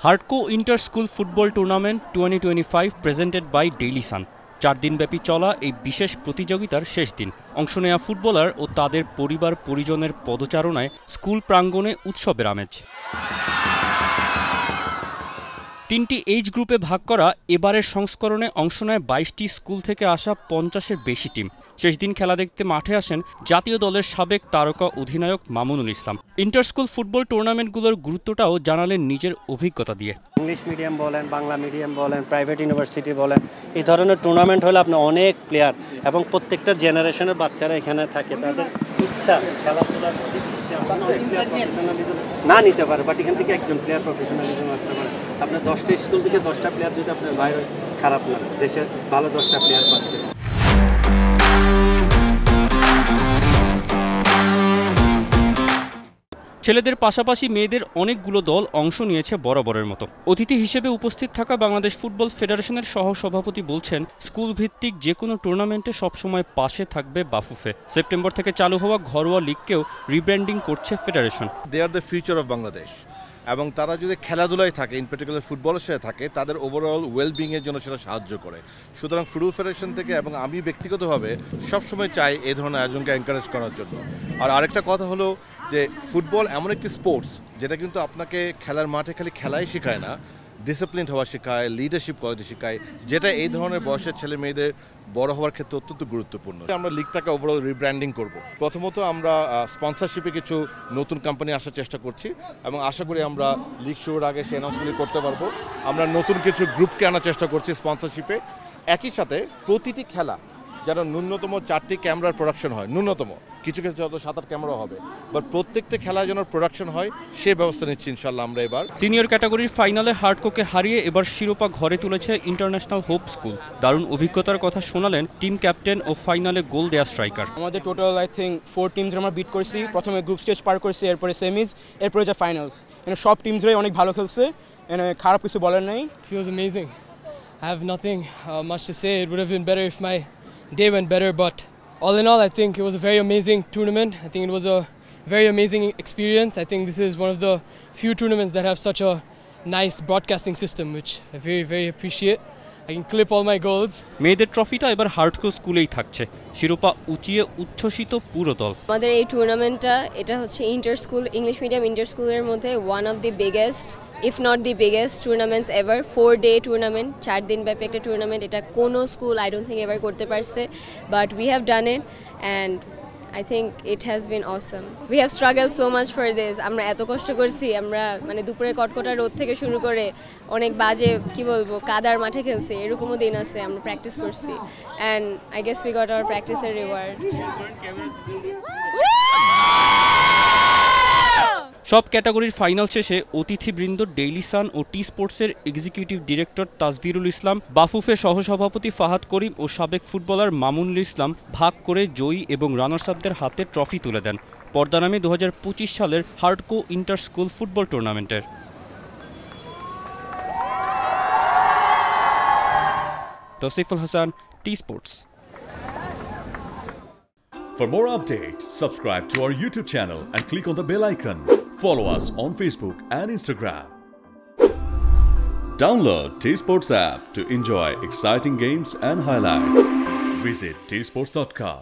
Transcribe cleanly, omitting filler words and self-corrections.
হার্ডকো inter school football tournament 2025 presented by Daily Sun. 4 দিনব্যাপী চলা এই বিশেষ প্রতিযোগিতার শেষ দিন। অংশ নেওয়া ফুটবলার ও তাদের পরিবার পরিজনের পদচারণায় স্কুল প্রাঙ্গণে উৎসবের আমেজ। 3টি এইজ গ্রুপে ভাগ করা এবারের সংস্করণে অংশ নেয় 22টি স্কুল থেকে আসা 50-এর বেশি টিম। শেষ দিন খেলা দেখতে মাঠে আসেন জাতীয় দলের সাবেক তারকা অধিনায়ক মামুনুল ইসলাম। ইন্টার স্কুল ফুটবল টুর্নামেন্টগুলোর গুরুত্বটাও জানালেন নিজের অভিজ্ঞতা দিয়ে। ইংলিশ মিডিয়াম বলেন, বাংলা মিডিয়াম বলেন, প্রাইভেট ইউনিভার্সিটি বলেন, এই ধরনের টুর্নামেন্ট হলে আপনার অনেক প্লেয়ার এবং প্রত্যেকটা জেনারেশনের বাচ্চারা এখানে থাকে। তাদের ইচ্ছা খেলাধুলার প্রতি না নিতে পারে, বাট এখান থেকে একজন প্লেয়ার প্রফেশনালিজম আসতে পারে। আপনার 10টা স্কুল থেকে 10টা প্লেয়ার যদি আপনার বাইরে, খারাপ না, দেশের ভালো 10টা প্লেয়ার পাচ্ছে। ছেলেদের পাশাপাশি মেয়েদের অনেকগুলো দল অংশ নিয়েছে বরাবরের মতো। অতিথি হিসেবে উপস্থিত থাকা বাংলাদেশ ফুটবল ফেডারেশনের সহসভাপতি বলছেন, স্কুল ভিত্তিক যে কোনো টুর্নামেন্টে সবসময় পাশে থাকবে বাফুফে। সেপ্টেম্বর থেকে চালু হওয়া ঘরোয়া লিগকেও রিব্র্যান্ডিং করছে federation. They are the future of Bangladesh, এবং তারা যদি খেলাধুলায় থাকে, ইন পার্টিকুলার ফুটবলের সাথে থাকে, তাদের ওভারঅল ওয়েলবিংয়ের জন্য সেটা সাহায্য করে। সুতরাং ফুটবল ফেডারেশন থেকে এবং আমি ব্যক্তিগতভাবে সবসময় চাই এই ধরনের আয়োজনকে এনকারেজ করার জন্য। আর আরেকটা কথা হলো যে ফুটবল এমন একটি স্পোর্টস যেটা কিন্তু আপনাকে খেলার মাঠে খালি খেলাই শেখায় না, ডিসিপ্লিন হওয়া শেখায়, লিডারশিপ কোয়ালিটি শেখায়, যেটা এই ধরনের বয়সের ছেলে মেয়েদের বড় হওয়ার ক্ষেত্রে অত্যন্ত গুরুত্বপূর্ণ। আমরা লিগটাকে ওভারঅল রিব্র্যান্ডিং করব। প্রথমত আমরা স্পন্সরশিপে কিছু নতুন কোম্পানি আসার চেষ্টা করছি এবং আশা করি আমরা লিগ শুরুর আগে সেই অ্যানাউন্সমেন্ট করতে পারবো। আমরা নতুন কিছু গ্রুপকে আনার চেষ্টা করছি স্পন্সরশিপে। একই সাথে প্রতিটি খেলা যেন ন্যূনতম 4টি ক্যামেরার প্রোডাকশন হয়, ন্যূনতম, কিছু কিছু হয়তো 7-8 ক্যামেরা হবে, বাট প্রত্যেকটা খেলায় যেন প্রোডাকশন হয় সে ব্যবস্থা নিচ্ছি ইনশাল্লাহ আমরা এবার। সিনিয়র ক্যাটাগরির ফাইনালে হার্ডকোকে হারিয়ে এবার শিরোপা ঘরে তুলেছে ইন্টারন্যাশনাল হোপ স্কুল। দারুণ অভিজ্ঞতার কথা শোনালেন টিম ক্যাপ্টেন ও ফাইনালে গোল দেয়া স্ট্রাইকার। আমাদের টোটাল আই থিঙ্ক 4 টিমস আমরা বিট করছি। প্রথমে গ্রুপ স্টেজ পার করছি, এরপরে সেমিজ, এরপরে যে ফাইনালস। সব টিমসরাই অনেক ভালো খেলছে, খারাপ কিছু বলার নেই। Feels amazing. I have nothing much to say. It would have been better if my day went better, but all in all I think it was a very amazing tournament. I think it was a very amazing experience. I think this is one of the few tournaments that have such a nice broadcasting system, which I very appreciate. I can clip all my goals. মেয়েদের ট্রফিটা এবার হার্ডকো স্কুলেই থাকছে। শিরোপা উঁচিয়ে উচ্ছ্বসিত পুরো দল। আমাদের এই টুর্নামেন্টটা এটা হচ্ছে inter school, English medium inter স্কুলের মধ্যে one of the biggest, if not the biggest tournaments ever. 4-day tournament, 4 দিন ব্যাপী একটা টুর্নামেন্ট। এটা কোনো school I don't think ever করতে পারছে, but we have done it and I think it has been awesome. We have struggled so much for this. আমরা এত কষ্ট করছি, আমরা মানে দুপুরে কটকটা রোদ থেকে শুরু করে অনেক বাজে কি বলবো কাদার মাঠে খেলছি, এরকমও দিন আছে। আমরা প্র্যাকটিস করছি and I guess we got our practice and reward. সব ক্যাটাগরির ফাইনাল শেষে অতিথিবৃন্দ ডেইলি সান ও টি স্পোর্টসের এক্সিকিউটিভ ডিরেক্টর তাসভিরুল ইসলাম, বাফুফে সহসভাপতি ফাহাদ করিম ও সাবেক ফুটবলার মামুনুল ইসলাম ভাগ করে জয়ী এবং রানার্স আপদের হাতে ট্রফি তুলে দেন। পর্দা নামে 2025 সালের হার্ডকো ইন্টার স্কুল ফুটবল টুর্নামেন্টের। তৌসিফুল Hasan, T Sports. For more updates, subscribe to our YouTube channel and click on the bell icon. Follow us on Facebook and Instagram. Download T-Sports app to enjoy exciting games and highlights. Visit tsports.com.